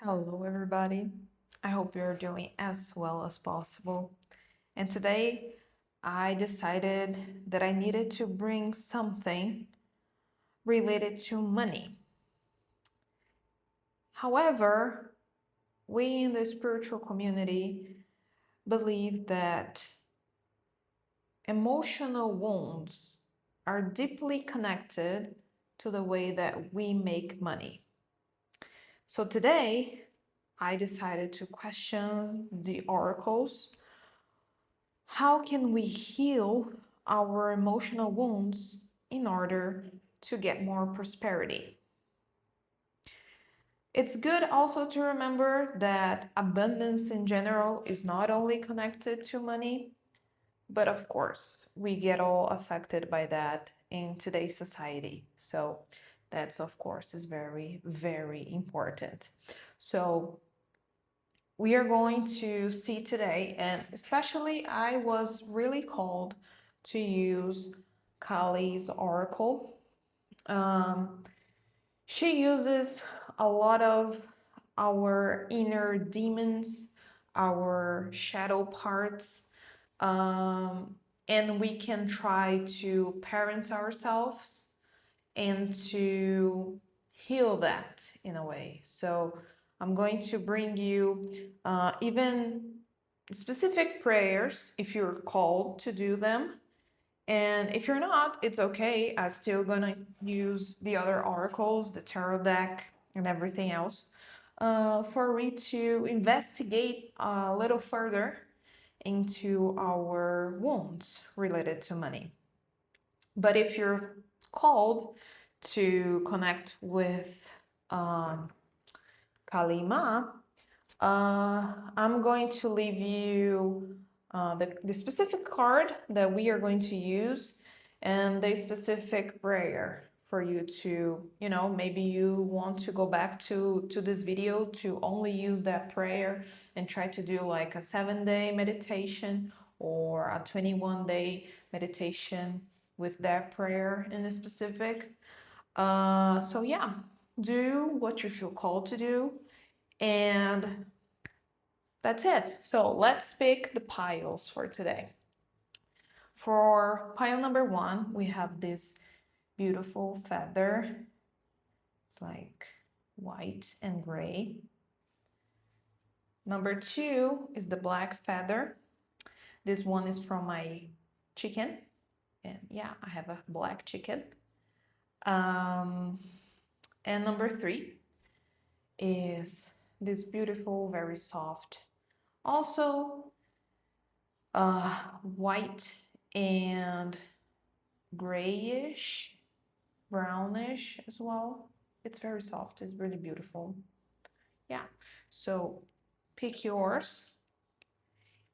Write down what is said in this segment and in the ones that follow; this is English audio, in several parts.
Hello, everybody. I hope you're doing as well as possible. And today I decided that I needed to bring something related to money. However, we in the spiritual community believe that emotional wounds are deeply connected to the way that we make money. So today I decided to question the oracles. How can we heal our emotional wounds in order to get more prosperity? It's good also to remember that abundance in general is not only connected to money, but of course, we get all affected by that in today's society. So that's of course is very, very important. So we are going to see today, and especially I was really called to use Kali's oracle. Um, she uses a lot of our inner demons, our shadow parts, um, and we can try to parent ourselves and to heal that in a way. So I'm going to bring you even specific prayers if you're called to do them. And if you're not, it's okay. I'm still gonna use the other oracles, the tarot deck, and everything else for we to investigate a little further into our wounds related to money. But if you're called to connect with Kalima, I'm going to leave you the specific card that we are going to use and the specific prayer for you to, maybe you want to go back to this video to only use that prayer and try to do like a 7-day meditation or a 21-day meditation with that prayer in the specific. So yeah, do what you feel called to do, and that's it. So let's pick the piles for today. For pile number 1, we have this beautiful feather. It's like white and gray. Number 2 is the black feather. This one is from my chicken. And yeah, I have a black chicken. And number 3 is this beautiful, very soft, also white and grayish, brownish as well. It's very soft, it's really beautiful. Yeah, so pick yours,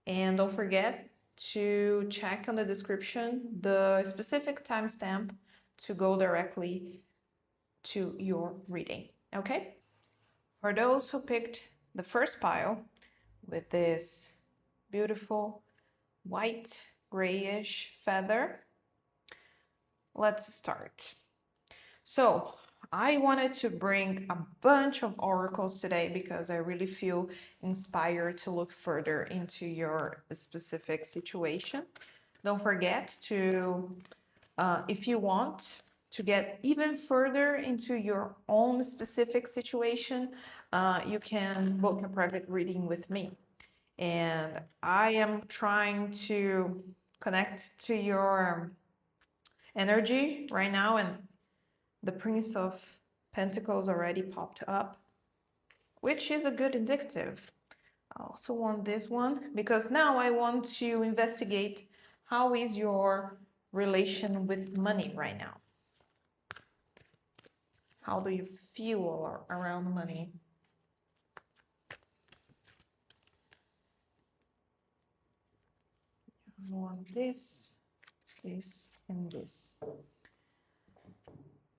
and don't forget to check on the description the specific timestamp to go directly to your reading, okay? For those who picked the first pile with this beautiful white grayish feather, let's start. So I wanted to bring a bunch of oracles today because I really feel inspired to look further into your specific situation. Don't forget to, if you want to get even further into your own specific situation, you can book a private reading with me. And I am trying to connect to your energy right now, and the Prince of Pentacles already popped up, which is a good indicative. I also want this one because now I want to investigate how is your relation with money right now. How do you feel around money? I want this, this, and this.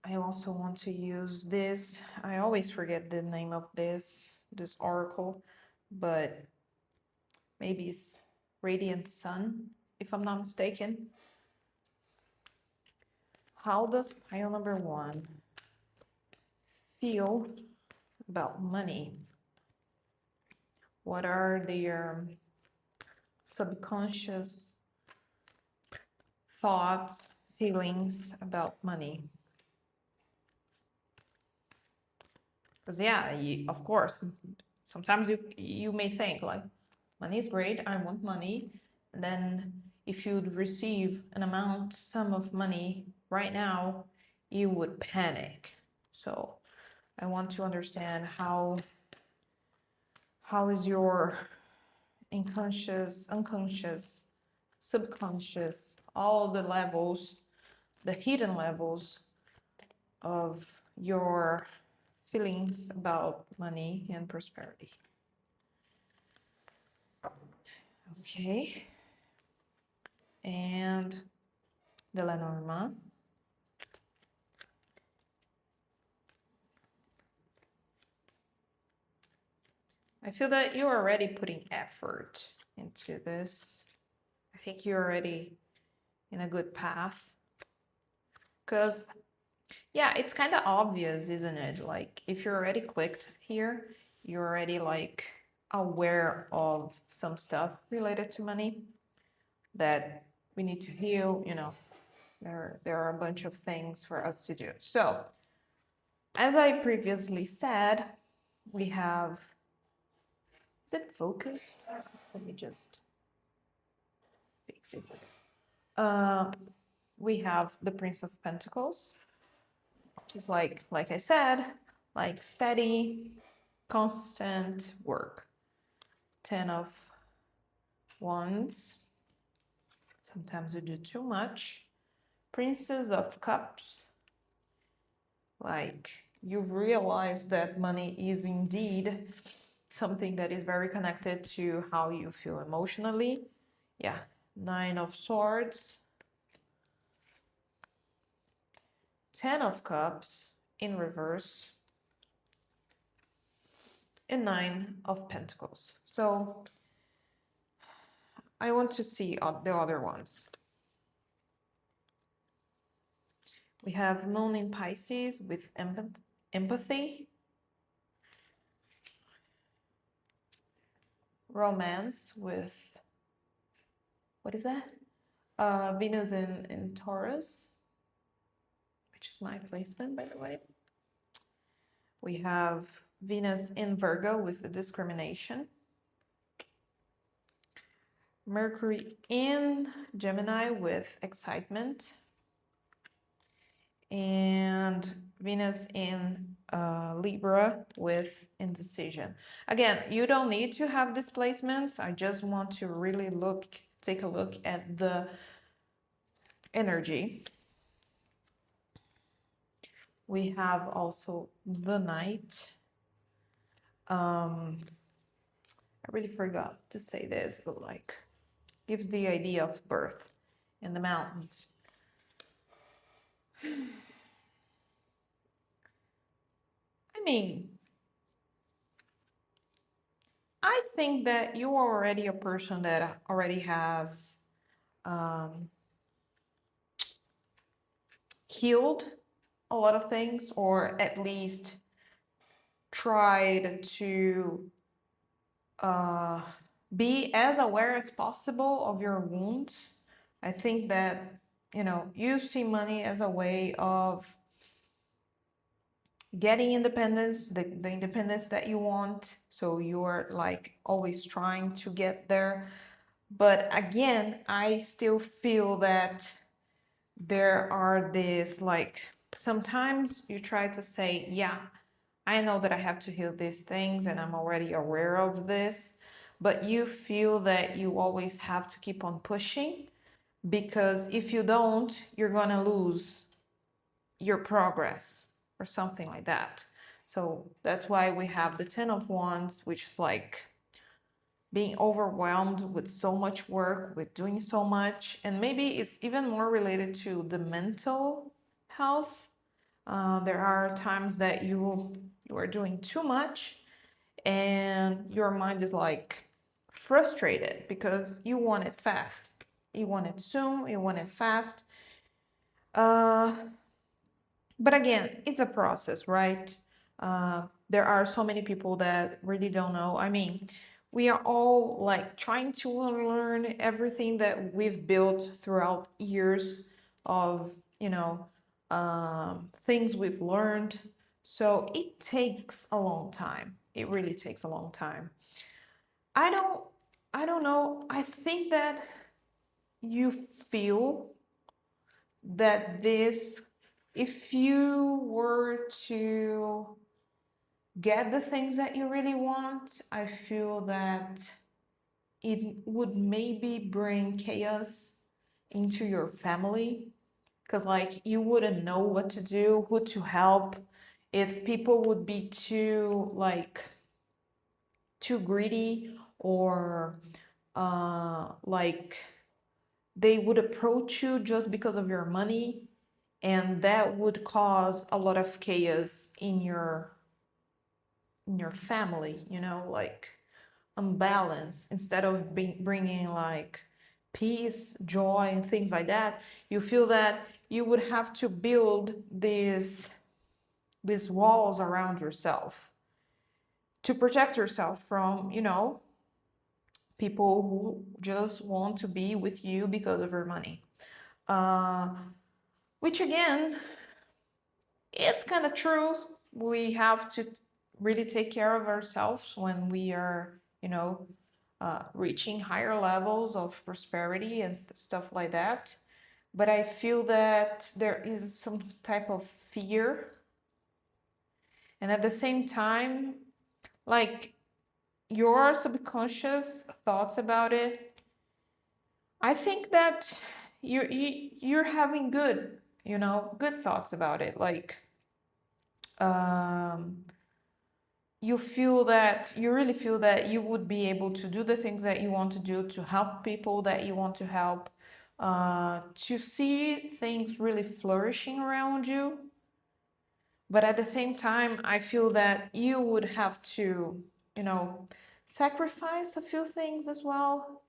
I also want to use this. I always forget the name of this oracle, but maybe it's Radiant Sun, if I'm not mistaken. How does pile number 1 feel about money? What are their subconscious thoughts, feelings about money? Because yeah, of course, sometimes you may think like, money is great, I want money. And then if you'd receive an amount, sum of money right now, you would panic. So I want to understand how is your unconscious, subconscious, all the levels, the hidden levels of your feelings about money and prosperity. Okay. And the Lenormand. I feel that you're already putting effort into this. I think you're already in a good path. Because, yeah, it's kind of obvious, isn't it? Like, if you're already clicked here, you're already like aware of some stuff related to money that we need to heal, you know. There are a bunch of things for us to do. So, as I previously said, we have, is it focused? Let me just fix it. We have the Prince of Pentacles, which is like I said, like steady, constant work. 10 of Wands. Sometimes we do too much. Princess of Cups. Like you've realized that money is indeed something that is very connected to how you feel emotionally. Yeah, 9 of Swords. 10 of Cups in reverse. And 9 of Pentacles. So I want to see the other ones. We have Moon in Pisces with empathy. Romance with, what is that? Venus in Taurus, which is my placement, by the way. We have Venus in Virgo with the discrimination. Mercury in Gemini with excitement. And Venus in Libra with indecision. Again, you don't need to have displacements. I just want to really take a look at the energy. We have also the Knight. I really forgot to say this, but like gives the idea of birth in the mountains. I mean, I think that you are already a person that already has healed a lot of things, or at least tried to be as aware as possible of your wounds. I think that, you know, you see money as a way of getting independence, the independence that you want. So you're like always trying to get there. But again, I still feel that there are this, like, sometimes you try to say, yeah, I know that I have to heal these things and I'm already aware of this, but you feel that you always have to keep on pushing, because if you don't, you're gonna lose your progress or something like that. So that's why we have the 10 of Wands, which is like being overwhelmed with so much work, with doing so much. And maybe it's even more related to the mental health. There are times that you are doing too much and your mind is like frustrated because you want it fast. You want it soon, you want it fast. But again, it's a process, right? There are so many people that really don't know. I mean, we are all like trying to unlearn everything that we've built throughout years of, things we've learned. So it takes a long time. It really takes a long time. I don't I don't know. I think that you feel that this, if you were to get the things that you really want, I feel that it would maybe bring chaos into your family, because like you wouldn't know what to do, who to help, if people would be too greedy, or like they would approach you just because of your money, and that would cause a lot of chaos in your family, like unbalance. Instead of bringing like peace, joy, and things like that, you feel that you would have to build these walls around yourself to protect yourself from, people who just want to be with you because of your money. Which again, it's kind of true. We have to really take care of ourselves when we are, reaching higher levels of prosperity and stuff like that. But I feel that there is some type of fear. And at the same time, like your subconscious thoughts about it, I think that you're having good thoughts about it. Like, you really feel that you would be able to do the things that you want to do, to help people that you want to help, to see things really flourishing around you. But at the same time, I feel that you would have to, sacrifice a few things as well,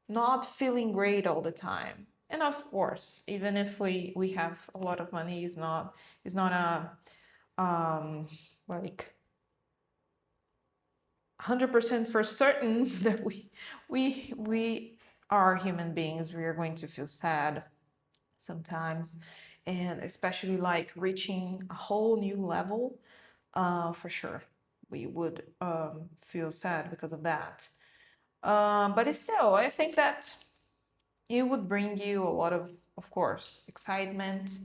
not feeling great all the time. And of course, even if we have a lot of money, is not a like 100% for certain that we are human beings. We are going to feel sad sometimes, and especially like reaching a whole new level, for sure we would feel sad because of that. But it's still, I think that it would bring you a lot of course, excitement.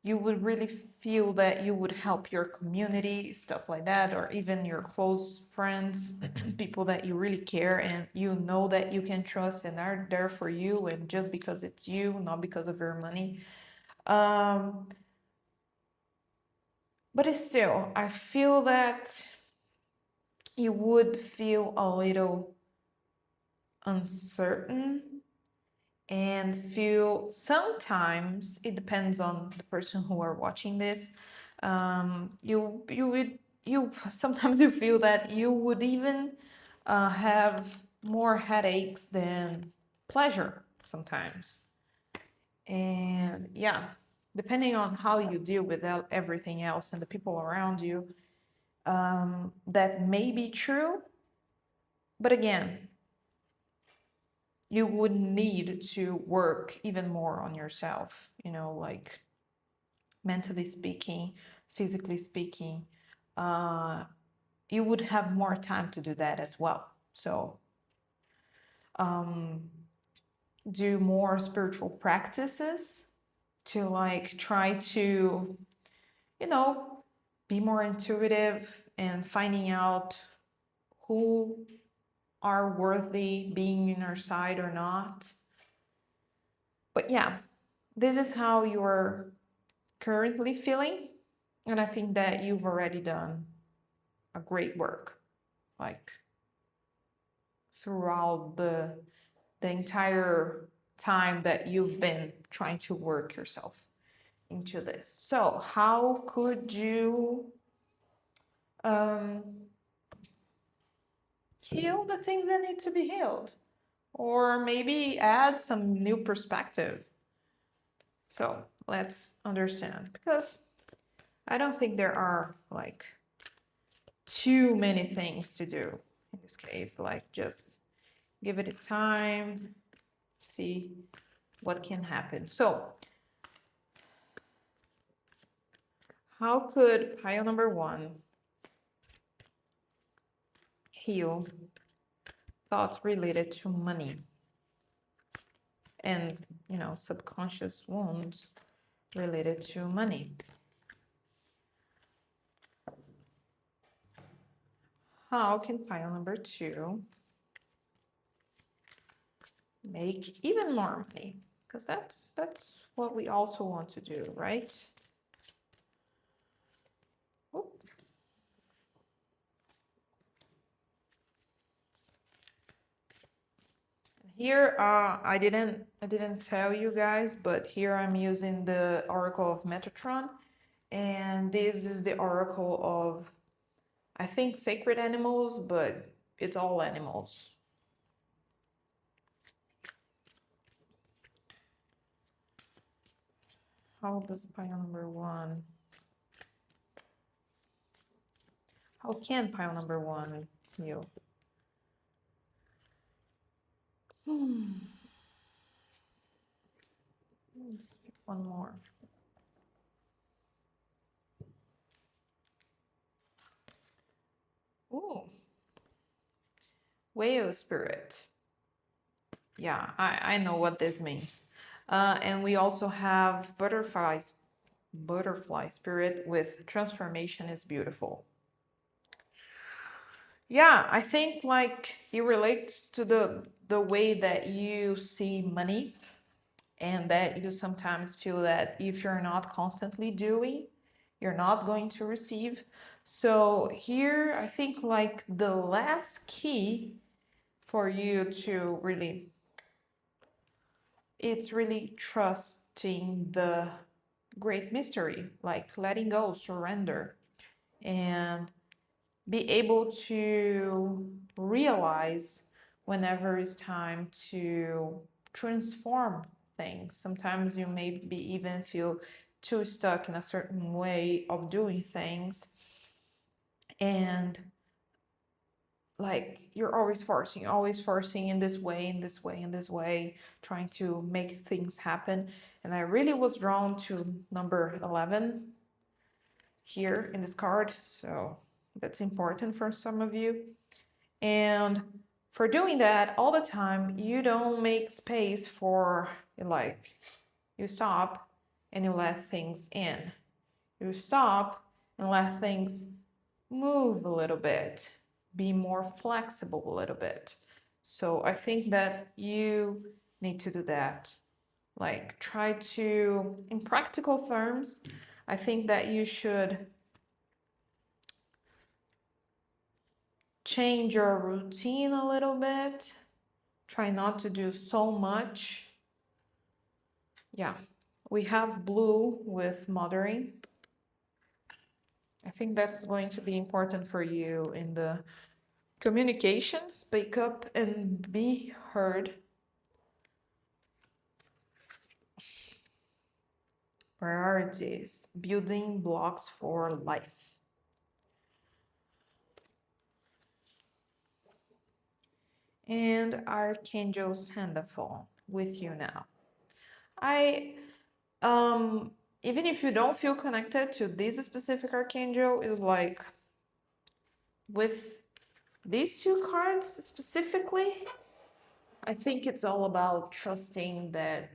You would really feel that you would help your community, stuff like that, or even your close friends, people that you really care and you know that you can trust and are there for you, and just because it's you, not because of your money. But it's still, I feel that you would feel a little uncertain and feel, sometimes it depends on the person who are watching this. You sometimes you feel that you would even have more headaches than pleasure sometimes. And yeah, depending on how you deal with everything else and the people around you, that may be true. But again, you would need to work even more on yourself, like mentally speaking, physically speaking. You would have more time to do that as well. So do more spiritual practices to like try to, be more intuitive and finding out who are worthy being in our side or not. But yeah, this is how you're currently feeling. And I think that you've already done a great work, like throughout the entire time that you've been trying to work yourself into this. So how could you heal the things that need to be healed? Or maybe add some new perspective. So let's understand, because I don't think there are like too many things to do in this case. Like, just give it a time, see what can happen. So how could pile number one heal thoughts related to money and, you know, subconscious wounds related to money? How can pile number two make even more money? Because that's what we also want to do, right? Oop. Here, I didn't tell you guys, but here I'm using the Oracle of Metatron, and this is the Oracle of, I think, sacred animals, but it's all animals. How does pile number one? How can pile number one heal? Just pick one more. Ooh. Whale spirit. Yeah, I know what this means. And we also have butterfly spirit with transformation is beautiful. Yeah, I think like it relates to the way that you see money, and that you sometimes feel that if you're not constantly doing, you're not going to receive. So here, I think like the last key for you to really, it's really trusting the great mystery, like letting go, surrender, and be able to realize whenever it's time to transform things. Sometimes you maybe even feel too stuck in a certain way of doing things, and like you're always forcing in this way, in this way, in this way, trying to make things happen. And I really was drawn to number 11 here in this card, so that's important for some of you. And for doing that all the time, you don't make space for, like, you stop and you let things in. You stop and let things move a little bit, be more flexible a little bit. So I think that you need to do that. Like, try to, in practical terms, I think that you should change your routine a little bit. Try not to do so much. Yeah, we have blue with mothering. I think that's going to be important for you in the communication. Speak up and be heard. Priorities, building blocks for life. And Archangel Sandalphon with you now. Even if you don't feel connected to this specific archangel, it's like with these two cards specifically, I think it's all about trusting that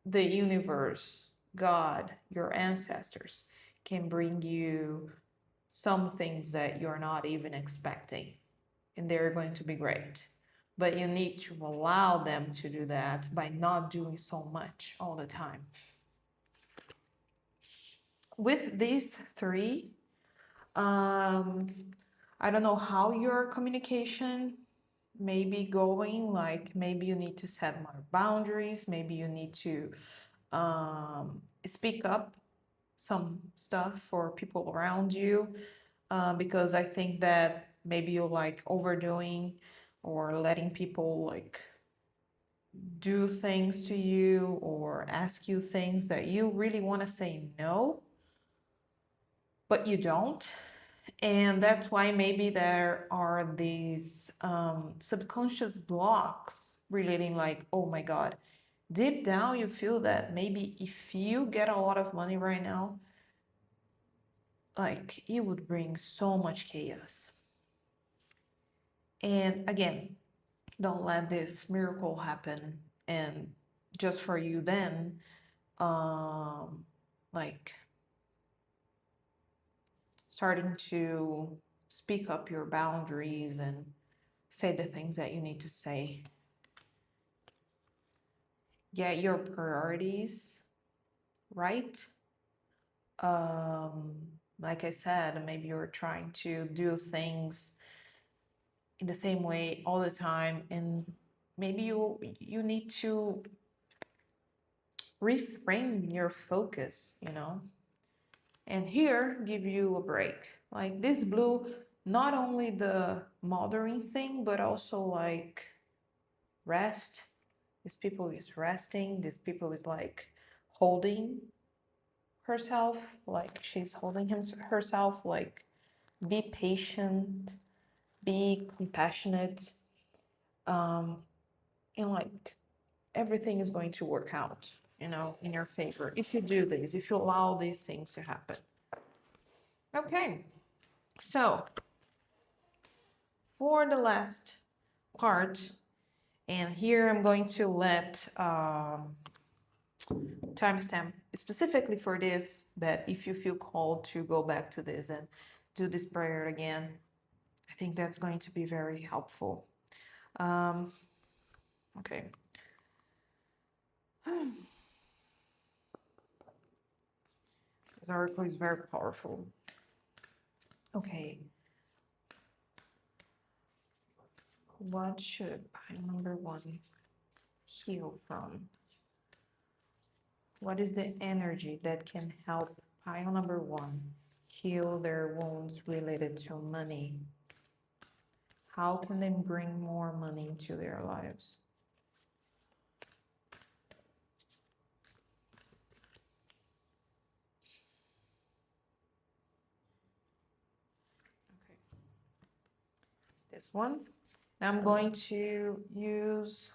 the universe, God, your ancestors can bring you some things that you're not even expecting, and they're going to be great. But you need to allow them to do that by not doing so much all the time. With these three, I don't know how your communication may be going. Like, maybe you need to set more boundaries. Maybe you need to speak up some stuff for people around you, because I think that maybe you're like overdoing or letting people like do things to you or ask you things that you really want to say no, but you don't. And that's why maybe there are these subconscious blocks relating, like, oh my God, deep down you feel that maybe if you get a lot of money right now, like it would bring so much chaos. And again, don't let this miracle happen and just for you then like starting to speak up your boundaries and say the things that you need to say. Get your priorities right. Like I said, maybe you're trying to do things in the same way all the time, and maybe you need to reframe your focus, and here give you a break. Like this blue, not only the mothering thing, but also like rest. These people is resting. These people is like holding herself, like she's holding herself. Like be patient, be compassionate, and like everything is going to work out, in your favor if you do this, if you allow these things to happen. Okay, so for the last part, and here I'm going to let timestamp specifically for this, that if you feel called to go back to this and do this prayer again, I think that's going to be very helpful. Okay. This oracle is very powerful. Okay. What should pile number 1 heal from? What is the energy that can help pile number 1 heal their wounds related to money? How can they bring more money into their lives? Okay. It's this one. Now I'm going to use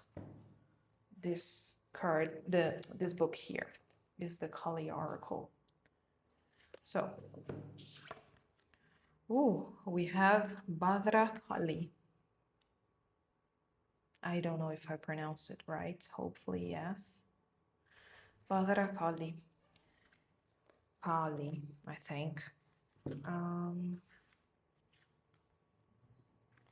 this card, this book here is the Kali Oracle. So, we have Bhadra Kali. I don't know if I pronounced it right. Hopefully, yes. Bhadra Kali. Kali, I think.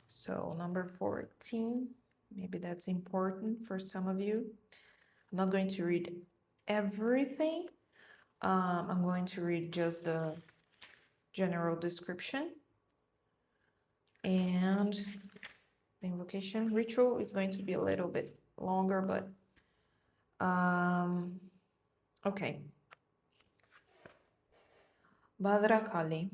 So number 14, maybe that's important for some of you. I'm not going to read everything. I'm going to read just the general description. And the invocation ritual is going to be a little bit longer, but okay. Bhadra Kali.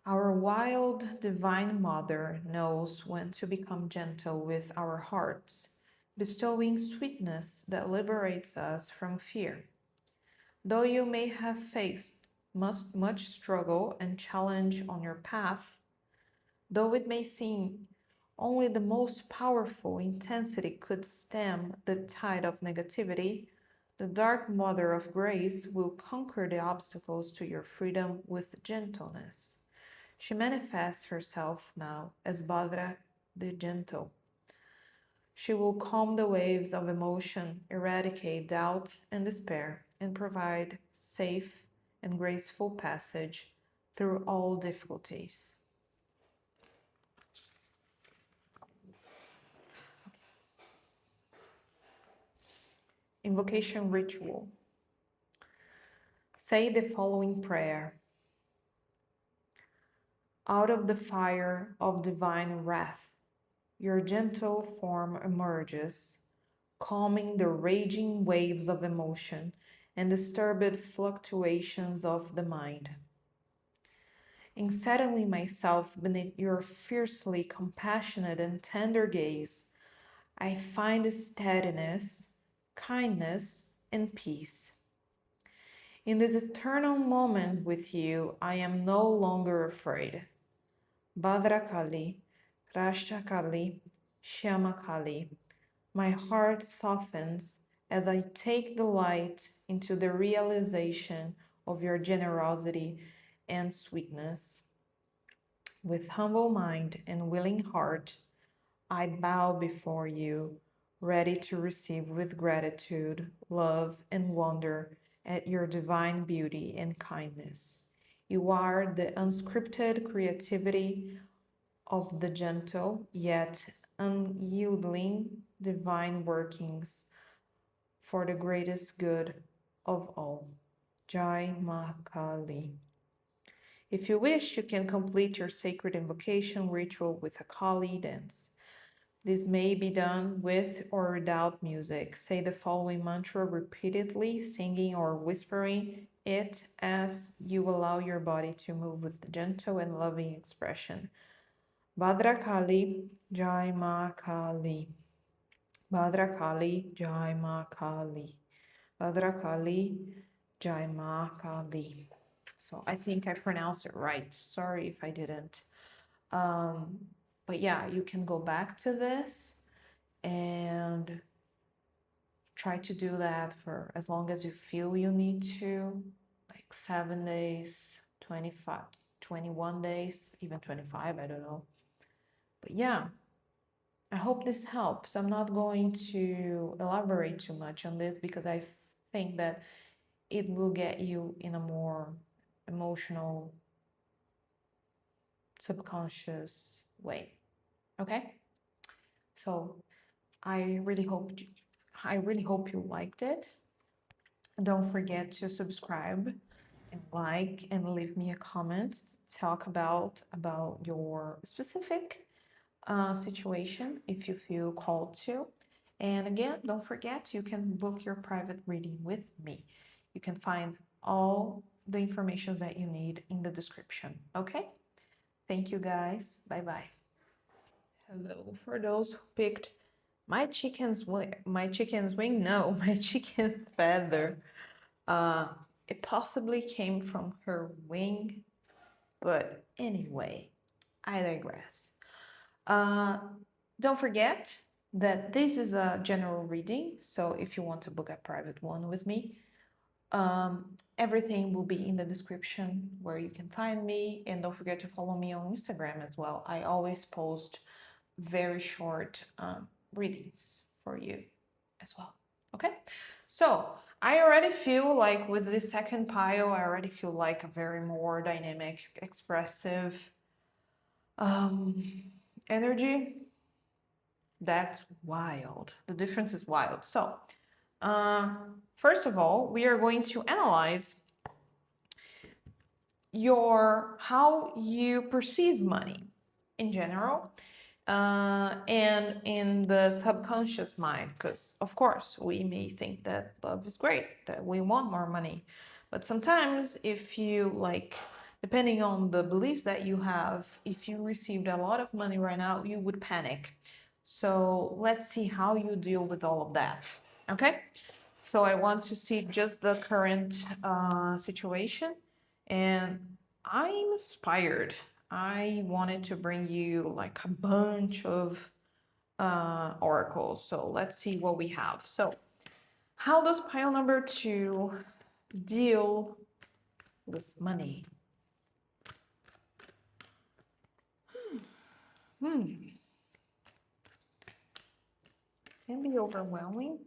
Our wild divine mother knows when to become gentle with our hearts, bestowing sweetness that liberates us from fear. Though you may have faced much struggle and challenge on your path, though it may seem only the most powerful intensity could stem the tide of negativity, the Dark Mother of Grace will conquer the obstacles to your freedom with gentleness. She manifests herself now as Bhadra the Gentle. She will calm the waves of emotion, eradicate doubt and despair, and provide safe and graceful passage through all difficulties. Invocation ritual. Say the following prayer. Out of the fire of divine wrath, your gentle form emerges, calming the raging waves of emotion and disturbed fluctuations of the mind. In settling myself beneath your fiercely compassionate and tender gaze, I find steadiness, kindness, and peace. In this eternal moment with you, I am no longer afraid. Bhadra Kali, Rashtra Kali, Shyama Kali. My heart softens as I take delight into the realization of your generosity and sweetness. With humble mind and willing heart, I bow before you, ready to receive with gratitude, love, and wonder at your divine beauty and kindness. You are the unscripted creativity of the gentle yet unyielding divine workings for the greatest good of all. Jai Ma Kali. If you wish, you can complete your sacred invocation ritual with a Kali dance. This may be done with or without music. Say the following mantra repeatedly, singing or whispering it as you allow your body to move with gentle and loving expression. Bhadra Kali, Jai Ma Kali. Bhadra Kali, Jai Ma Kali. Bhadra Kali, Jai Ma Kali. So I think I pronounced it right. Sorry if I didn't. But yeah, you can go back to this and try to do that for as long as you feel you need to, like 7 days, 25, 21 days, even 25, I don't know. But yeah, I hope this helps. I'm not going to elaborate too much on this because I think that it will get you in a more emotional, subconscious way. Okay? So I really hope you liked it. Don't forget to subscribe and like and leave me a comment to talk about your specific situation if you feel called to. And again, don't forget you can book your private reading with me. You can find all the information that you need in the description. Okay? Thank you guys. Bye bye. Hello for those who picked my chicken's wing. My chicken's wing? No, my chicken's feather. Uh, it possibly came from her wing, but anyway, I digress. Don't forget that this is a general reading, so if you want to book a private one with me, everything will be in the description where you can find me, and don't forget to follow me on Instagram as well. I always post very short readings for you as well. Okay, so I already feel like with this second pile, I already feel like a very more dynamic, expressive energy. That's wild. The difference is wild. So, first of all, we are going to analyze how you perceive money in general, and in the subconscious mind, because of course we may think that love is great, that we want more money, but sometimes if you like, depending on the beliefs that you have, if you received a lot of money right now, you would panic. So let's see how you deal with all of that. Okay, so I want to see just the current situation, and I'm inspired. I wanted to bring you like a bunch of oracles. So let's see what we have. So how does pile number 2 deal with money? Can be overwhelming.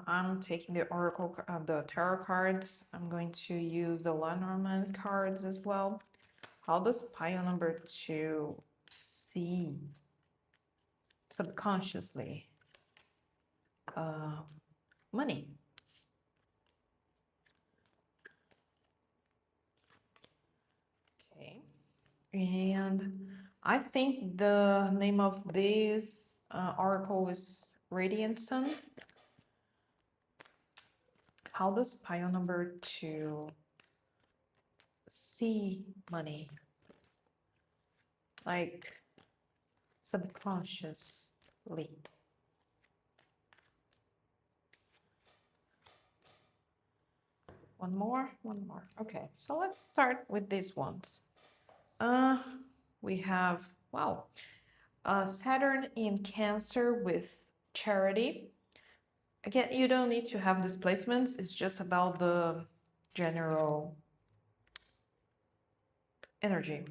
I'm taking the oracle, the tarot cards. I'm going to use the Lenormand cards as well. How does pile number 2 see subconsciously money? Okay, and I think the name of this oracle is Radiant Sun. how does pile number 2 see money? Like subconsciously. One more. Okay, so let's start with these ones. We have, wow, Saturn in Cancer with charity. Again, you don't need to have displacements. It's just about the general energy.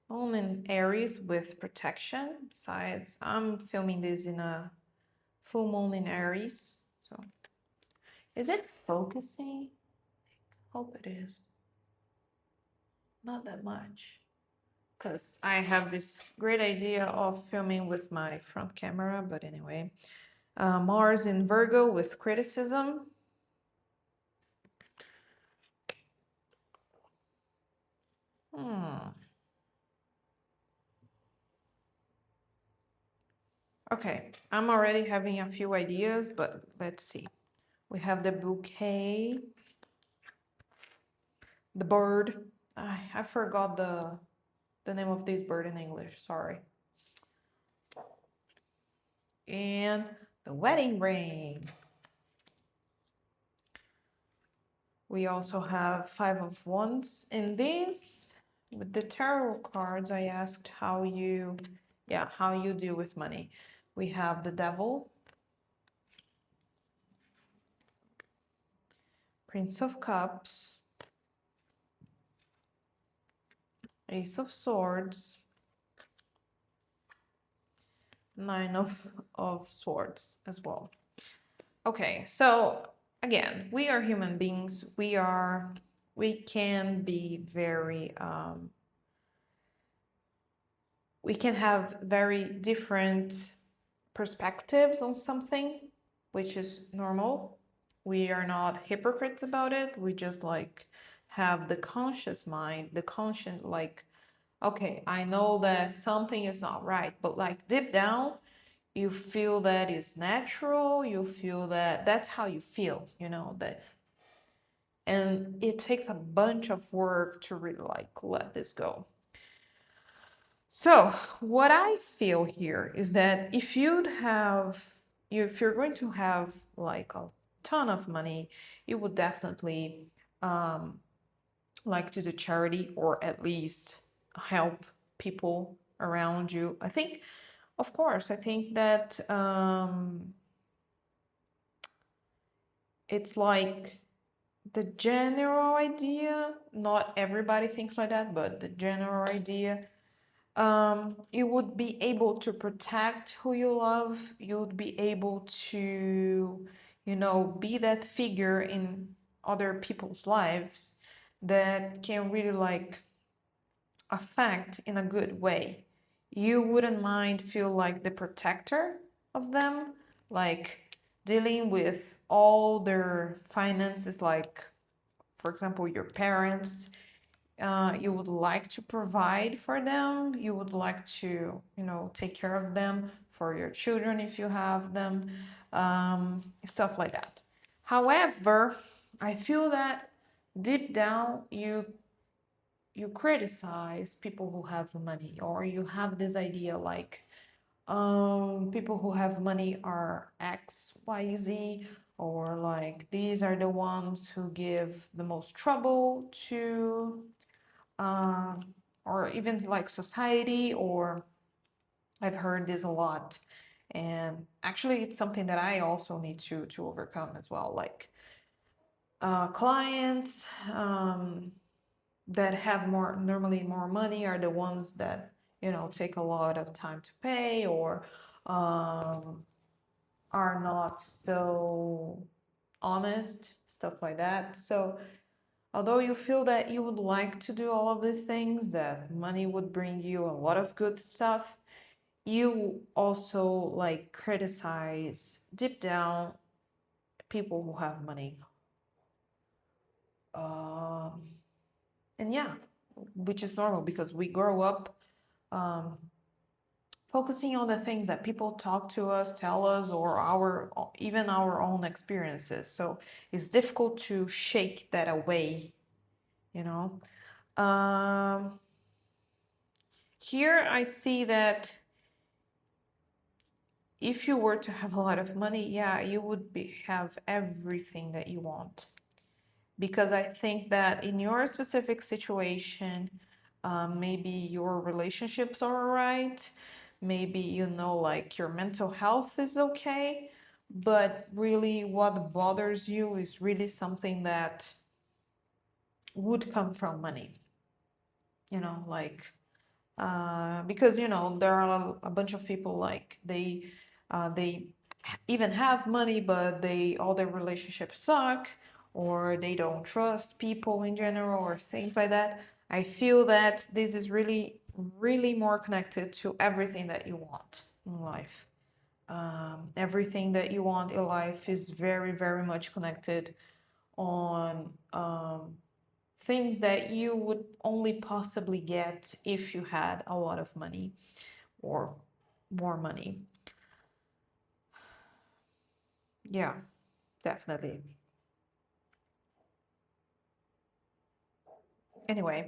Moon in Aries with protection. Besides, I'm filming this in a full moon in Aries. So, is it focusing? Hope it is. Not that much. Because I have this great idea of filming with my front camera, but anyway. Mars in Virgo with criticism. Okay, I'm already having a few ideas, but let's see. We have the bouquet, the bird. I forgot the name of this bird in English, sorry. And the wedding ring. We also have 5 of Wands. In this, with the tarot cards, I asked how you deal with money. We have the Devil, Prince of Cups, Ace of Swords, 9 of Swords as well. Okay, so again, we are human beings. We can be very, we can have very different perspectives on something, which is normal. We are not hypocrites about it. We just like have the conscious mind, the conscious, like, okay, I know that something is not right, but like deep down, you feel that is natural. You feel that that's how you feel, you know, that. And it takes a bunch of work to really like let this go. So what I feel here is that if you're going to have like a ton of money, you would definitely like to do charity or at least help people around you. I think, of course, I think that it's like the general idea, not everybody thinks like that, but the general idea, you would be able to protect who you love. You would be able to, you know, be that figure in other people's lives that can really like affect in a good way. You wouldn't mind feel like the protector of them, like dealing with all their finances, like for example your parents. You would like to provide for them. You would like to, you know, take care of them, for your children if you have them, stuff like that. However, I feel that deep down you criticize people who have money, or you have this idea like people who have money are XYZ, or like these are the ones who give the most trouble to or even like society, or I've heard this a lot. And actually it's something that I also need to overcome as well, like clients that have normally more money are the ones that, you know, take a lot of time to pay, or are not so honest, stuff like that. So although you feel that you would like to do all of these things, that money would bring you a lot of good stuff, you also like criticize deep down people who have money. And yeah, which is normal because we grow up focusing on the things that people talk to us, tell us, or even our own experiences. So it's difficult to shake that away, you know. Here I see that if you were to have a lot of money, yeah, you would have everything that you want. Because I think that in your specific situation, maybe your relationships are all right, maybe like your mental health is okay, but really what bothers you is really something that would come from money, like because there are a bunch of people like they even have money, but all their relationships suck, or they don't trust people in general, or things like that. I feel that this is really, really more connected to everything that you want in life. Everything that you want in life is very, very much connected on things that you would only possibly get if you had a lot of money or more money. Yeah, definitely. Anyway,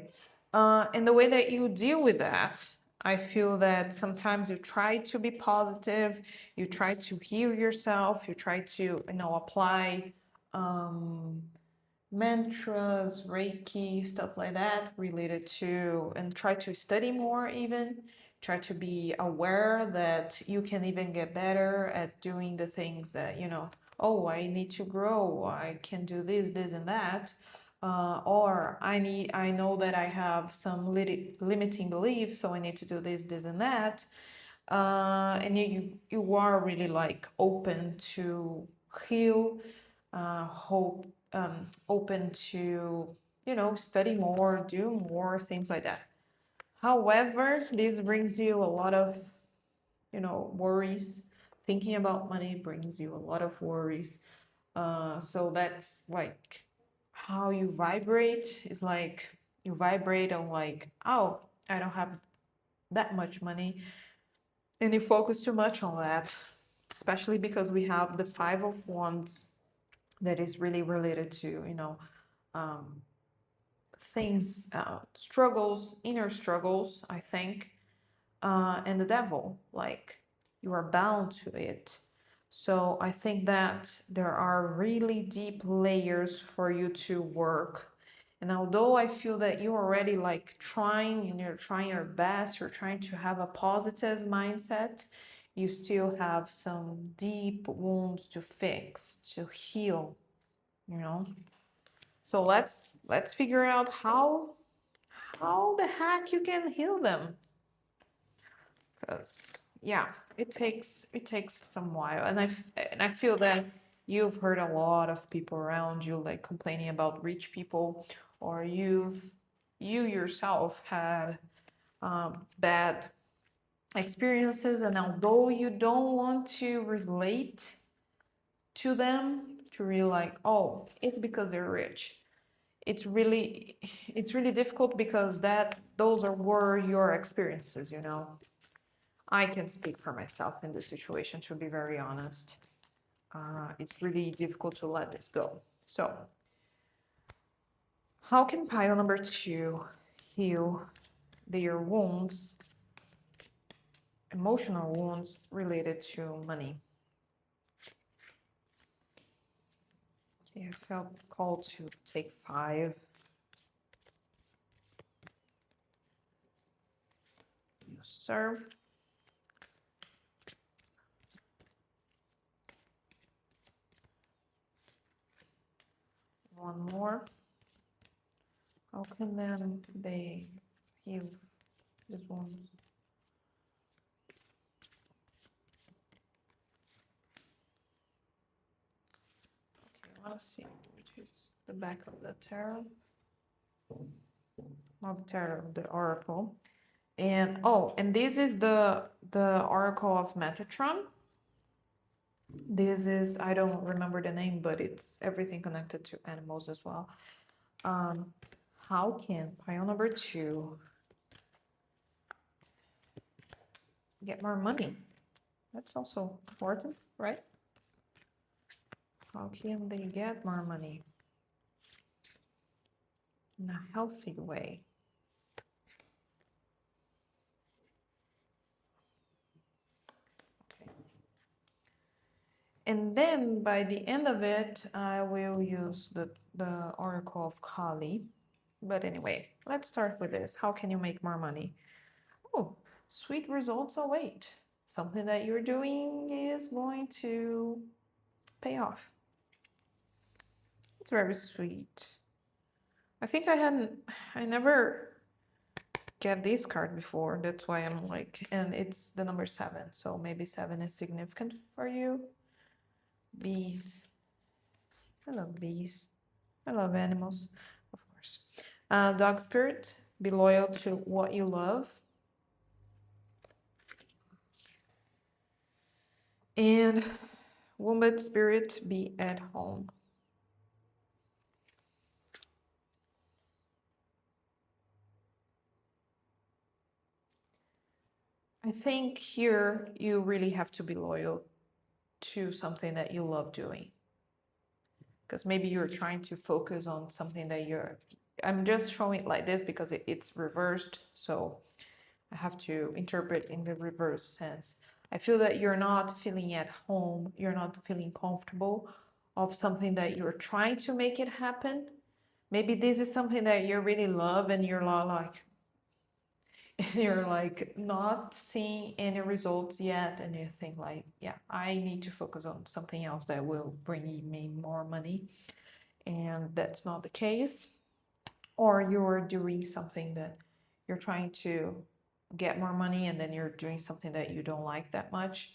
and the way that you deal with that, I feel that sometimes you try to be positive, you try to heal yourself, you try to, apply mantras, Reiki, stuff like that related to, and try to study more even. Try to be aware that you can even get better at doing the things that, oh, I need to grow, I can do this, this, and that. Or I know that I have some limiting beliefs, so I need to do this, this, and that. And you are really like open to heal, hope, open to, study more, do more, things like that. However, this brings you a lot of, worries. Thinking about money brings you a lot of worries. So that's like how you vibrate. Is like you vibrate on like, oh, I don't have that much money. And you focus too much on that, especially because we have the Five of Wands that is really related to, um, things, struggles, inner struggles, I think, and the devil, like you are bound to it. So I think that there are really deep layers for you to work. And although I feel that you're already like trying and you're trying your best, you're trying to have a positive mindset, you still have some deep wounds to fix, to heal, you know? So let's figure out how the heck you can heal them. Because yeah, it takes some while, and I feel that you've heard a lot of people around you like complaining about rich people, or you yourself had bad experiences, and although you don't want to relate to them, to really like, oh, it's because they're rich. It's really difficult because those were your experiences, I can speak for myself in this situation, to be very honest. It's really difficult to let this go. So, how can pile number 2 heal their wounds, emotional wounds related to money? Okay, I felt called to take 5. You serve. One more. How can then they heal these wounds? Okay, let's see, which is the back of the tarot. Not the tarot, the oracle. And and this is the oracle of Metatron. This is, I don't remember the name, but it's everything connected to animals as well. How can pile number 2 get more money. That's also important, right? How can they get more money in a healthy way? Okay. And then by the end of it, I will use the Oracle of Kali. But anyway, let's start with this. How can you make more money? Oh, sweet results await. Something that you're doing is going to pay off. It's very sweet. I think I never get this card before. That's why I'm like, and it's the number 7. So maybe 7 is significant for you. Bees. I love bees. I love animals, of course. Dog spirit, be loyal to what you love. And wombat spirit, be at home. I think here you really have to be loyal to something that you love doing. Because maybe you're trying to focus on something that I'm just showing it like this because it's reversed. So I have to interpret in the reverse sense. I feel that you're not feeling at home, you're not feeling comfortable of something that you're trying to make it happen. Maybe this is something that you really love and you're like, and you're like not seeing any results yet, and you think like, yeah, I need to focus on something else that will bring me more money, and that's not the case. Or you're doing something that you're trying to get more money, and then you're doing something that you don't like that much,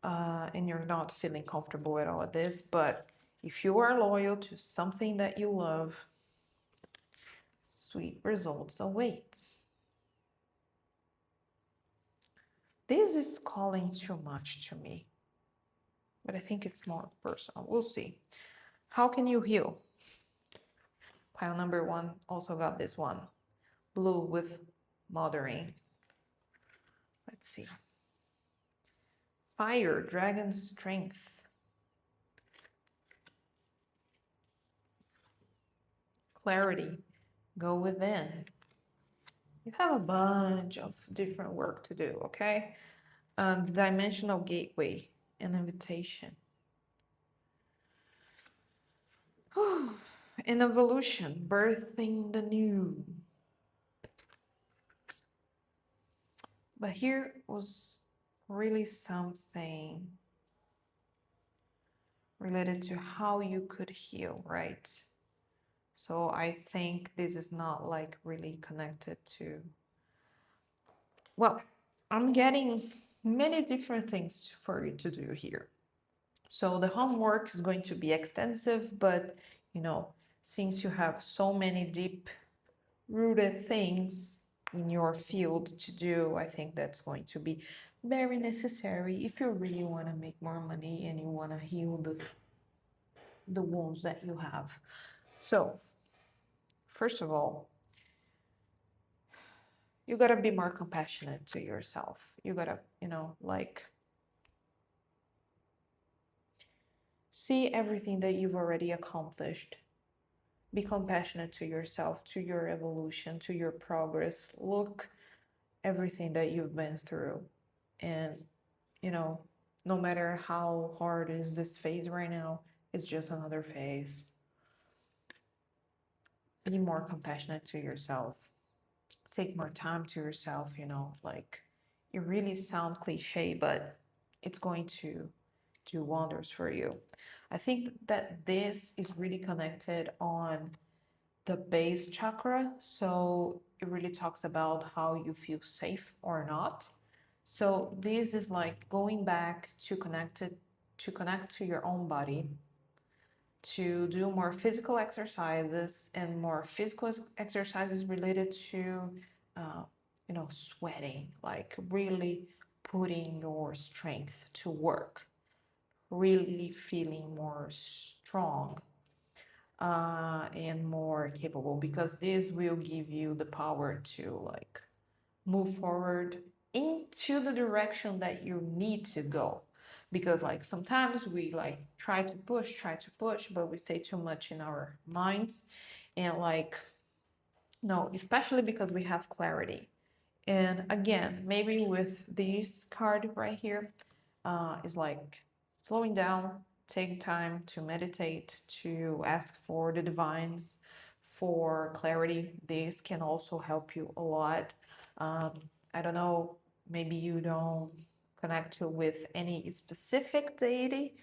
and you're not feeling comfortable at all with this. But if you are loyal to something that you love, sweet results awaits. This is calling too much to me, but I think it's more personal. We'll see. How can you heal? Pile number 1 also got this one. Blue with mothering. Let's see. Fire, dragon strength. Clarity, go within. You have a bunch of different work to do, okay? Dimensional gateway, an invitation. An evolution, birthing the new. But here was really something related to how you could heal, right? So I think this is not like really connected to, well, I'm getting many different things for you to do here. So the homework is going to be extensive, but since you have so many deep rooted things in your field to do, I think that's going to be very necessary if you really want to make more money and you want to heal the wounds that you have. So first of all, you gotta be more compassionate to yourself. You gotta, like, see everything that you've already accomplished. Be compassionate to yourself, to your evolution, to your progress. Look everything that you've been through. And, no matter how hard is this phase right now, it's just another phase. Be more compassionate to yourself. Take more time to yourself, like, it really sounds cliche, but it's going to do wonders for you. I think that this is really connected on the base chakra. So it really talks about how you feel safe or not. So this is like going back to connect to your own body, to do more physical exercises and more physical exercises related to, sweating, like really putting your strength to work, really feeling more strong and more capable, because this will give you the power to like move forward into the direction that you need to go. Because like sometimes we like try to push, but we stay too much in our minds. And like, no, especially because we have clarity. And again, maybe with this card right here, is like slowing down, take time to meditate, to ask for the divines for clarity. This can also help you a lot. Um, I don't know, maybe you don't connect with any specific deity,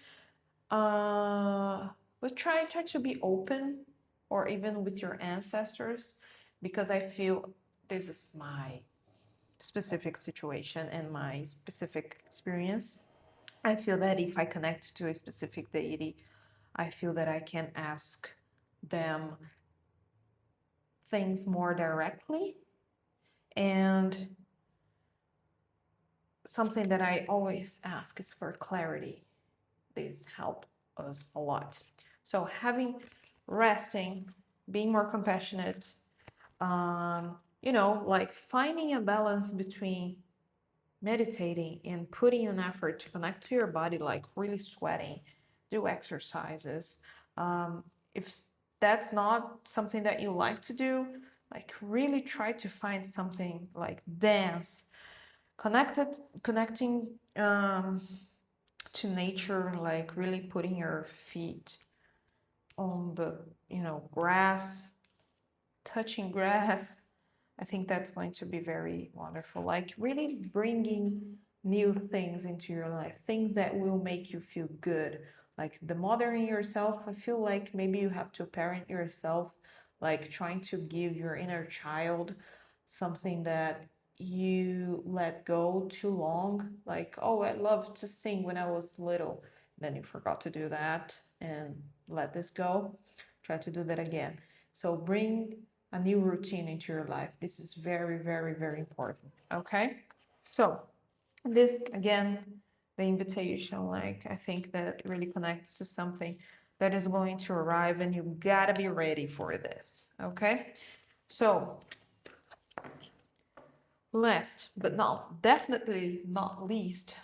but try to be open, or even with your ancestors, because I feel this is my specific situation and my specific experience. I feel that if I connect to a specific deity, I feel that I can ask them things more directly. And something that I always ask is for clarity. This helps us a lot. So resting, being more compassionate, like finding a balance between meditating and putting an effort to connect to your body, like really sweating, do exercises. If that's not something that you like to do, like really try to find something like dance, connecting to nature, like really putting your feet on the grass, touching grass. I think that's going to be very wonderful. Like really bringing new things into your life, things that will make you feel good. Like the mothering yourself, I feel like maybe you have to parent yourself, like trying to give your inner child something that you let go too long. Like, oh, I loved to sing when I was little. Then you forgot to do that and let this go. Try to do that again. So bring a new routine into your life. This is very, very, very important. Okay. So this again, the invitation, like I think that really connects to something that is going to arrive, and you gotta be ready for this. Okay. So last but not definitely not least,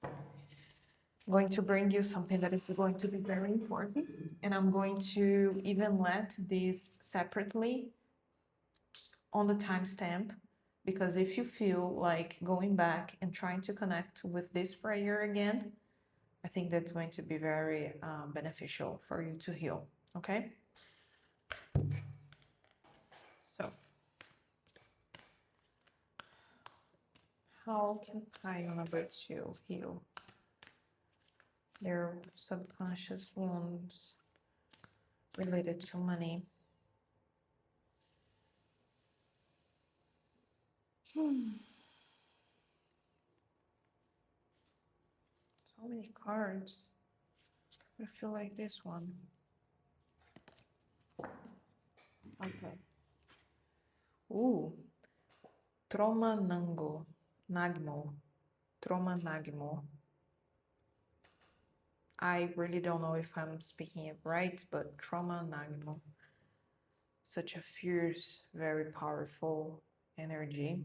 I'm going to bring you something that is going to be very important, and I'm going to even let this separately on the timestamp, because if you feel like going back and trying to connect with this prayer again, I think that's going to be very beneficial for you to heal. Okay. So how can I remember to heal their subconscious wounds related to money? So many cards. I feel like this one. Okay. Ooh. Troma Nagmo. Troma Nagmo. I really don't know if I'm speaking it right, but Troma Nagmo. Such a fierce, very powerful energy.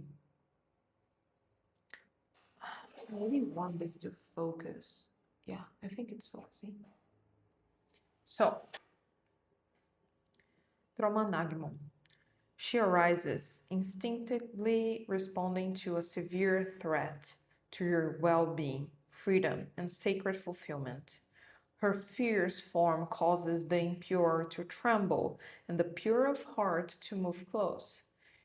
I really want this to focus. Yeah, I think it's focusing. So, Troma Nagmo. She arises, instinctively responding to a severe threat to your well-being, freedom, and sacred fulfillment. Her fierce form causes the impure to tremble and the pure of heart to move close.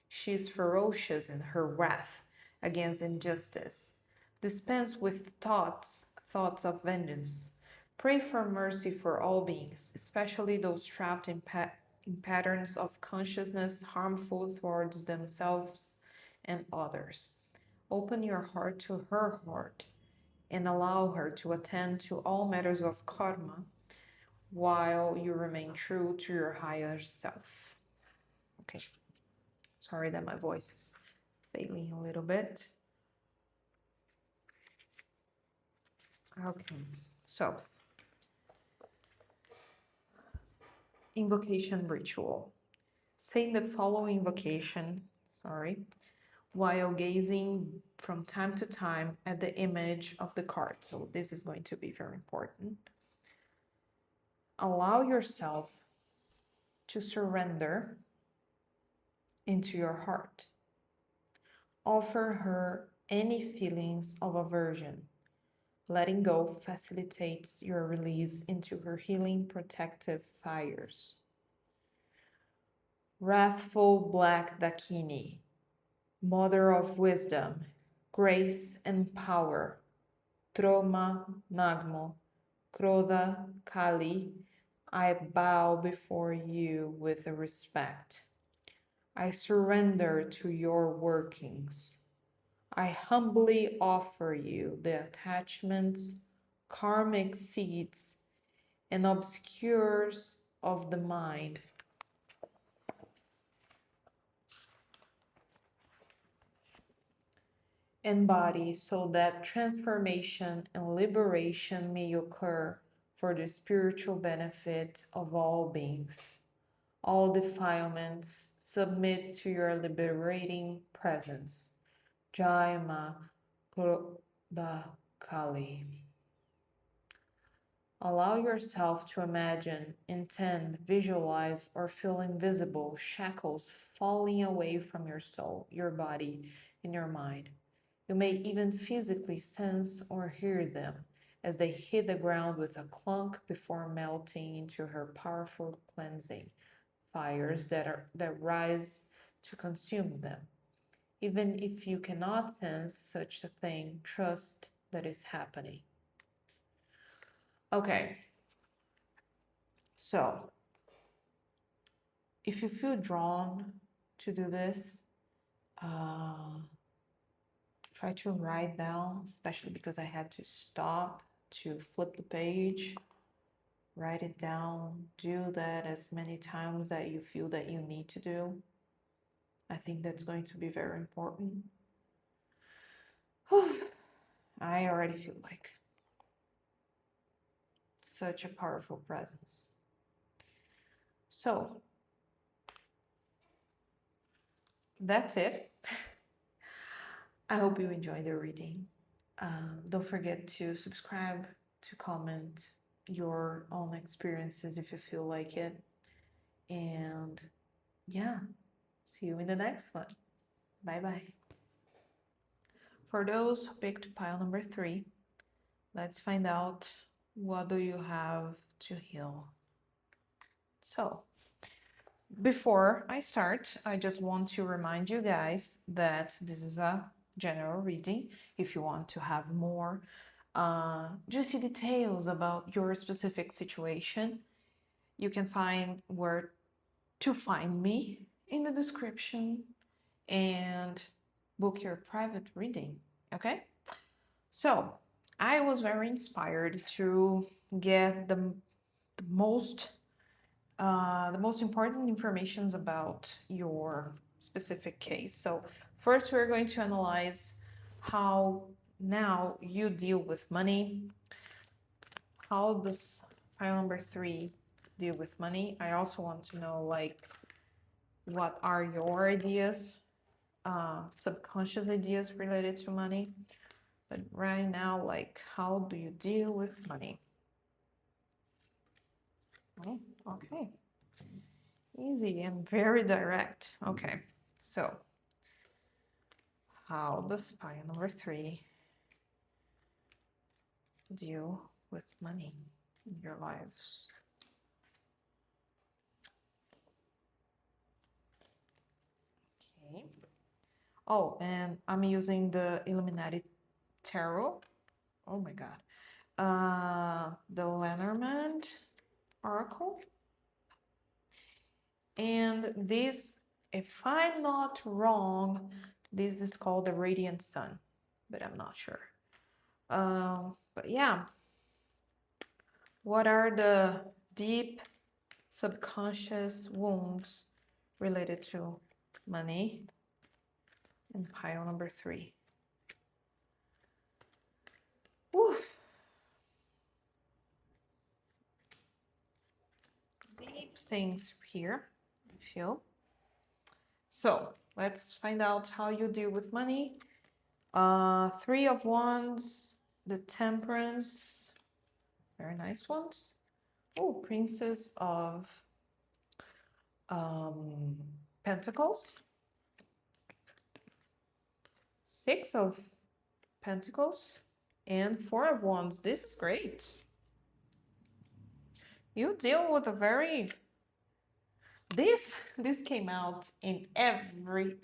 She is ferocious in her wrath against injustice. Dispense with thoughts of vengeance. Pray for mercy for all beings, especially those trapped in patterns of consciousness harmful towards themselves and others. Open your heart to her heart and allow her to attend to all matters of karma while you remain true to your higher self. Okay, sorry that my voice is failing a little bit. Okay, so invocation ritual. Say the following invocation, while gazing from time to time at the image of the card. So this is going to be very important. Allow yourself to surrender into your heart. Offer her any feelings of aversion. Letting go facilitates your release into her healing protective fires. Wrathful Black Dakini, Mother of Wisdom, Grace and Power, Troma, Nagmo, Krodha, Kali, I bow before you with respect. I surrender to your workings. I humbly offer you the attachments, karmic seeds, and obscures of the mind. And body, so that transformation and liberation may occur for the spiritual benefit of all beings. All defilements submit to your liberating presence. Jai Ma Krodha Kali. Allow yourself to imagine, intend, visualize, or feel invisible shackles falling away from your soul, your body, and your mind. You may even physically sense or hear them as they hit the ground with a clunk before melting into her powerful cleansing fires that rise to consume them. Even if you cannot sense such a thing, trust that is happening. Okay, so if you feel drawn to do this, try to write down, especially because I had to stop to flip the page. Write it down. Do that as many times that you feel that you need to do. I think that's going to be very important. I already feel like such a powerful presence. So that's it. I hope you enjoyed the reading. Don't forget to subscribe, to comment your own experiences if you feel like it. And yeah, see you in the next one. Bye bye. For those who picked pile number 3, let's find out, what do you have to heal? So, before I start, I just want to remind you guys that this is a general reading. If you want to have more juicy details about your specific situation, you can find where to find me in the description and book your private reading, okay? So, I was very inspired to get the most important informations about your specific case. So first we're going to analyze how now you deal with money. How does pile number 3 deal with money? I also want to know, like, what are your ideas, subconscious ideas related to money. But right now, like, how do you deal with money? Oh, okay. Easy and very direct. Okay, so how does pile number 3 deal with money in your lives? Okay. Oh, and I'm using the Illuminati Tarot. Oh my God. The Lenormand Oracle. And this, if I'm not wrong, this is called the Radiant Sun, but I'm not sure. But yeah, what are the deep subconscious wounds related to money in pile number 3? Oof. Deep things here, I feel. So let's find out how you deal with money. Three of Wands, the Temperance, very nice ones. Oh, Princess of Pentacles, Six of Pentacles, and Four of Wands. This is great. You deal with a very... This came out in every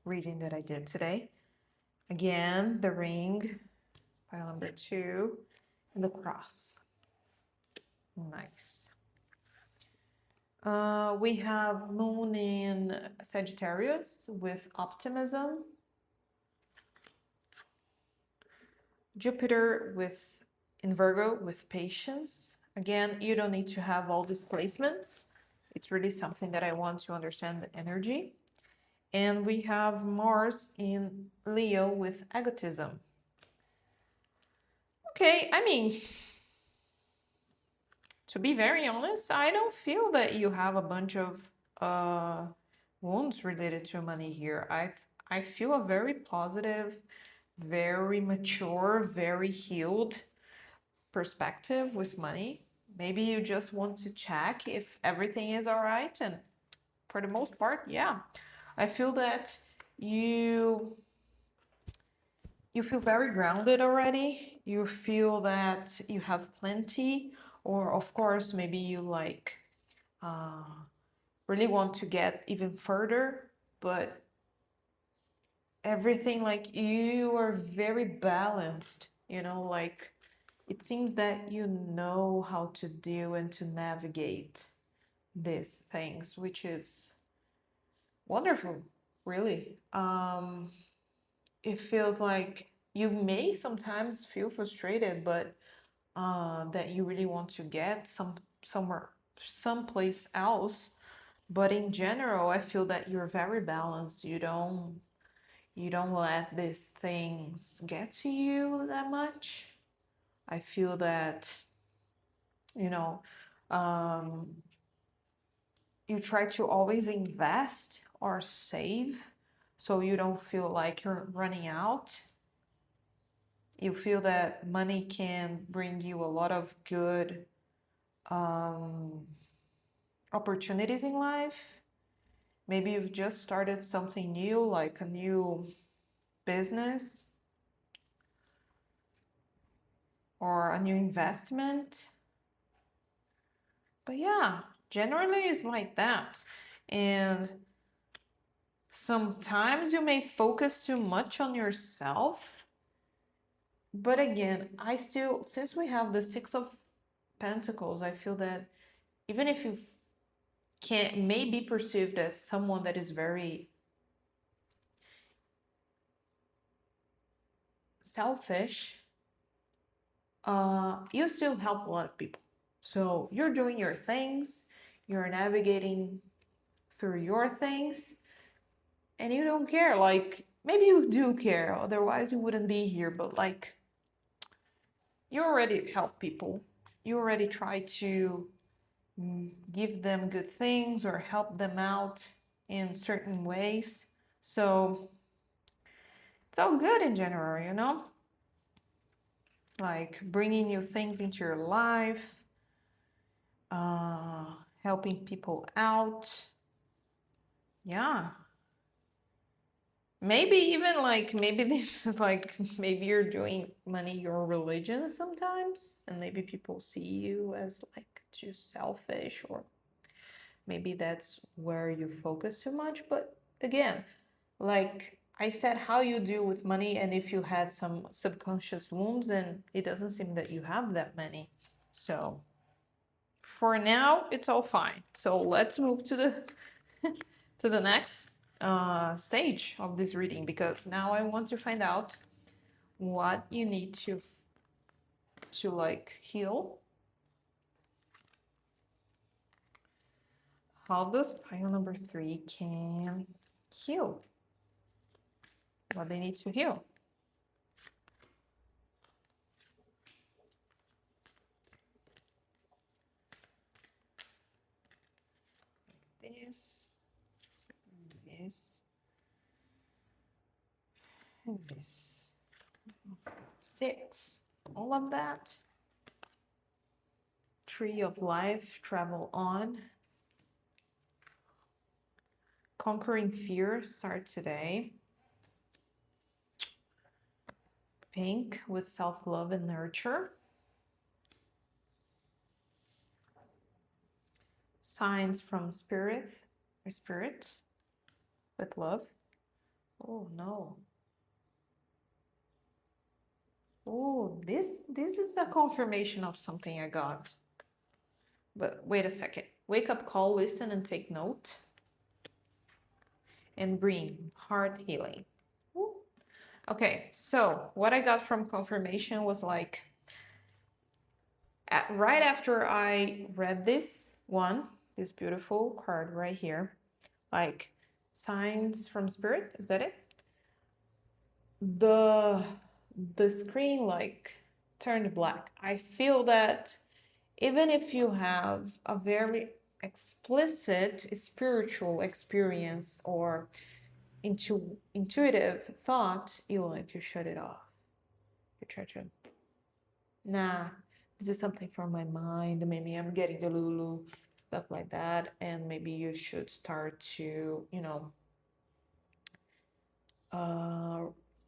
reading that I did today. Again, the ring, pile number 2, and the cross. Nice. We have Moon in Sagittarius with optimism. Jupiter in Virgo with patience. Again, you don't need to have all these placements. It's really something that I want to understand the energy. And we have Mars in Leo with egotism. Okay, I mean, to be very honest, I don't feel that you have a bunch of wounds related to money here. I feel a very positive, very mature, very healed perspective with money. Maybe you just want to check if everything is all right, and for the most part, yeah. I feel that you feel very grounded already. You feel that you have plenty, or of course, maybe you like really want to get even further, but everything, like, you are very balanced, you know, like it seems that you know how to deal and to navigate these things, which is wonderful, really. It feels like you may sometimes feel frustrated, but that you really want to get someplace else. But in general, I feel that you're very balanced. You don't let these things get to you that much. I feel that, you know, you try to always invest or save so you don't feel like you're running out. You feel that money can bring you a lot of good opportunities in life. Maybe you've just started something new, like a new business or a new investment. But yeah, generally it's like that. And sometimes you may focus too much on yourself. But again, since we have the Six of Pentacles, I feel that even if you may be perceived as someone that is very selfish, you still help a lot of people. So you're doing your things, you're navigating through your things, and you don't care. Like, maybe you do care, otherwise you wouldn't be here, but like, you already help people. You already try to give them good things or help them out in certain ways. So it's all good in general, you know? Like bringing new things into your life, helping people out. Yeah. Maybe even like, maybe this is like, maybe you're doing money your religion sometimes, and maybe people see you as like too selfish, or maybe that's where you focus too much. But again, like I said, how you deal with money, and if you had some subconscious wounds, then it doesn't seem that you have that many. So for now, it's all fine. So let's move to the to the next stage of this reading, because now I want to find out what you need to like heal. How does pile number 3 can heal? What they need to heal? this, this, and this. 6. All of that. Tree of life, travel on. Conquering fear, start today. Pink with self-love and nurture. Signs from spirit with love. Oh no. Oh, this is a confirmation of something I got. But wait a second. Wake up call, listen and take note. And green, heart healing. Ooh. Okay, so what I got from confirmation was like, right after I read this beautiful card right here, like signs from spirit, is that it? The screen like turned black. I feel that even if you have a very explicit spiritual experience or intuitive thought, you like to shut it off. You try to, nah, this is something from my mind, maybe I'm getting the lulu, stuff like that, and maybe you should start to, you know,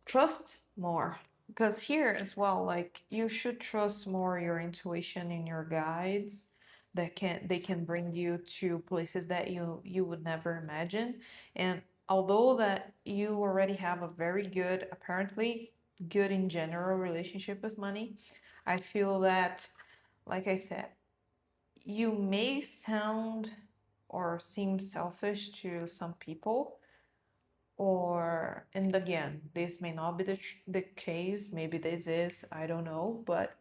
trust more. Because here as well, like you should trust more your intuition and your guides that they can bring you to places that you would never imagine. And although that you already have a very good, apparently good in general relationship with money, I feel that, like I said, you may sound or seem selfish to some people, or, and again, this may not be the case, maybe this is, I don't know, but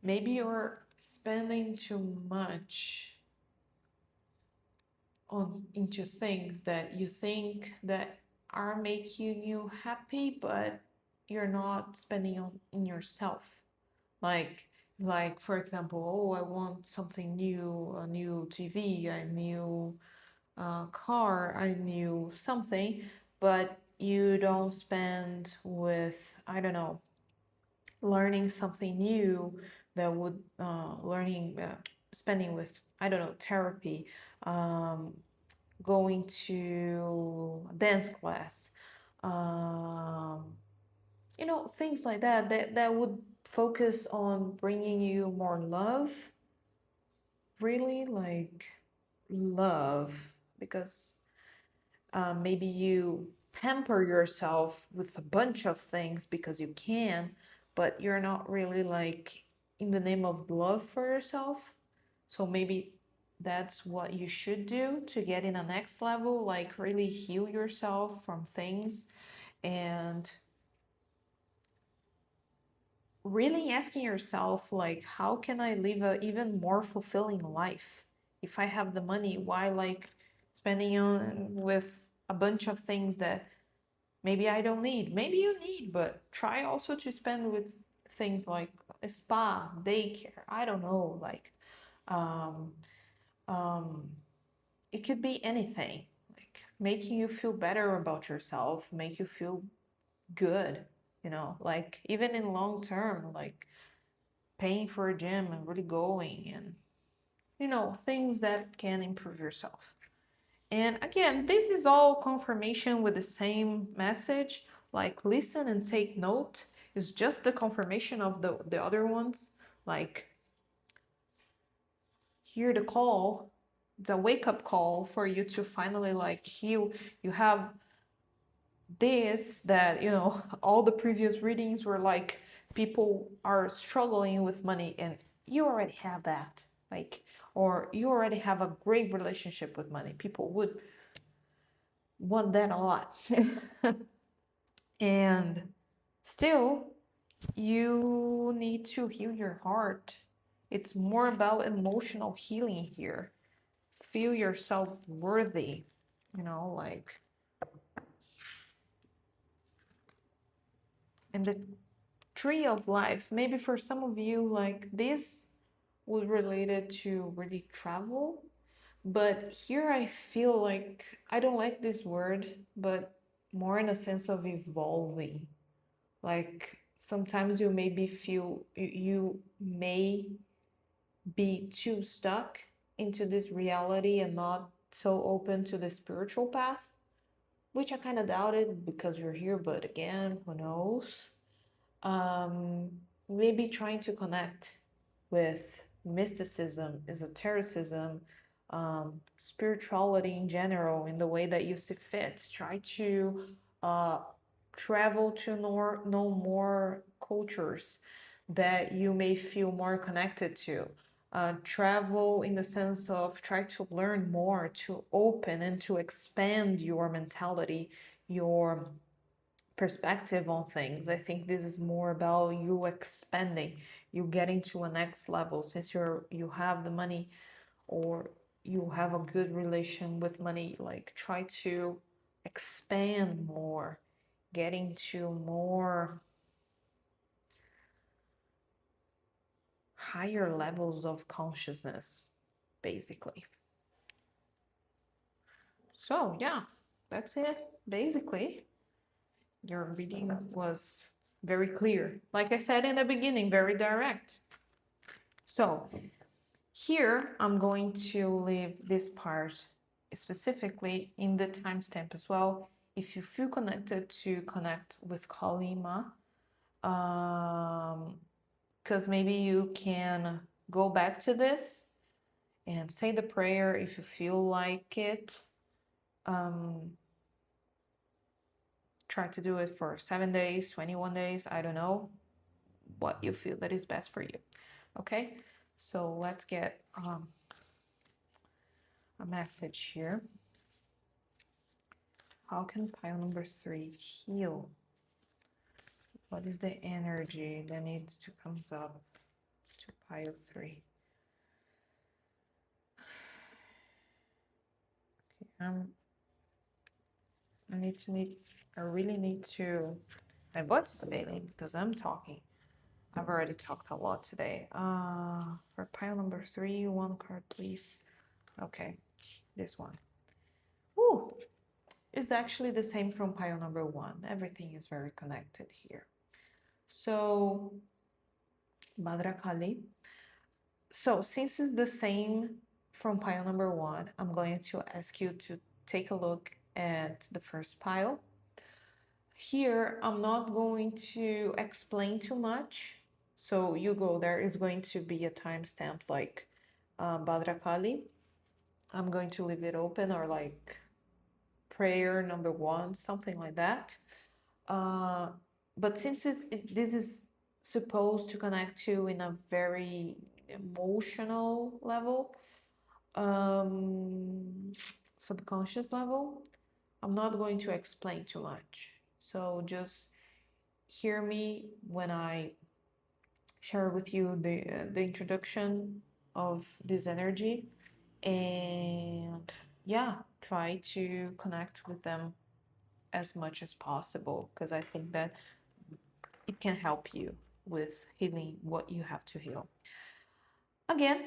maybe you're spending too much into things that you think that are making you happy, but you're not spending in yourself. Like for example, oh, I want something new, a new TV, a new car, a new something, but you don't spend with, I don't know, learning something new that would spending with, I don't know, therapy, going to dance class, you know, things like that would focus on bringing you more love, really like love, because maybe you pamper yourself with a bunch of things because you can, but you're not really like in the name of love for yourself. So maybe that's what you should do to get in the next level, like really heal yourself from things and really asking yourself, like, how can I live a even more fulfilling life? If I have the money, why like spending on with a bunch of things that maybe I don't need? Maybe you need, but try also to spend with things like a spa, daycare, I don't know, like um it could be anything, like making you feel better about yourself, make you feel good, you know, like even in long term, like paying for a gym and really going, and you know, things that can improve yourself. And again, this is all confirmation with the same message, like listen and take note is just the confirmation of the other ones. Like hear the call, it's a wake-up call for you to finally like heal. You have this, that, you know, all the previous readings were like people are struggling with money, and you already have that, like, or you already have a great relationship with money. People would want that a lot. And still you need to heal your heart. It's more about emotional healing here. Feel yourself worthy, you know, like, and the tree of life, maybe for some of you, like this would relate it to really travel, But here I feel like I don't like this word, but more in a sense of evolving. Like sometimes you maybe feel you may be too stuck into this reality and not so open to the spiritual path, which I kind of doubted because you're here, but again, who knows? Um, Maybe trying to connect with mysticism, esotericism, spirituality in general, in the way that you see fit. Try to uh, travel to know more cultures that you may feel more connected to. Travel in the sense of try to learn more, to open and to expand your mentality, your perspective on things. I think this is more about you expanding, you getting to a next level since you have the money or you have a good relation with money. Like try to expand more, getting to more higher levels of consciousness, basically. So yeah, that's it. Basically, your reading was very clear. Like I said in the beginning, very direct. So here I'm going to leave this part specifically in the timestamp as well. If you feel connected to connect with Kalima, because maybe you can go back to this and say the prayer if you feel like it. Try to do it for 7 days, 21 days, I don't know what you feel that is best for you. Okay, so let's get a message here. How can pile number 3 heal? What is the energy that needs to come up to pile 3? Okay, I really need to, my voice is failing because I'm talking. I've already talked a lot today. For pile number 3, one card, please. Okay, this one. Ooh, it's actually the same from pile number 1. Everything is very connected here. So, Bhadra Kali. So, since it's the same from pile number 1, I'm going to ask you to take a look at the first pile. Here, I'm not going to explain too much. So, you go there. It's going to be a timestamp like Bhadra Kali. I'm going to leave it open or like prayer number 1, something like that. But since this is supposed to connect to in a very emotional level, subconscious level, I'm not going to explain too much. So just hear me when I share with you the introduction of this energy, and yeah, try to connect with them as much as possible, because I think that it can help you with healing what you have to heal. Again,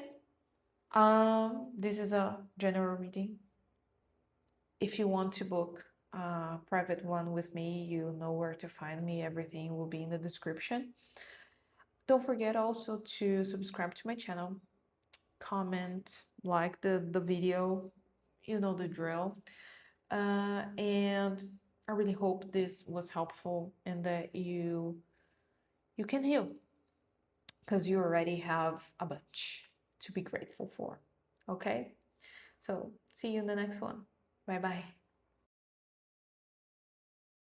this is a general reading. If you want to book a private one with me, you know where to find me. Everything will be in the description. Don't forget also to subscribe to my channel, comment, like the video, you know the drill. And I really hope this was helpful and that you can heal, because you already have a bunch to be grateful for. Okay? So, see you in the next one. Bye bye.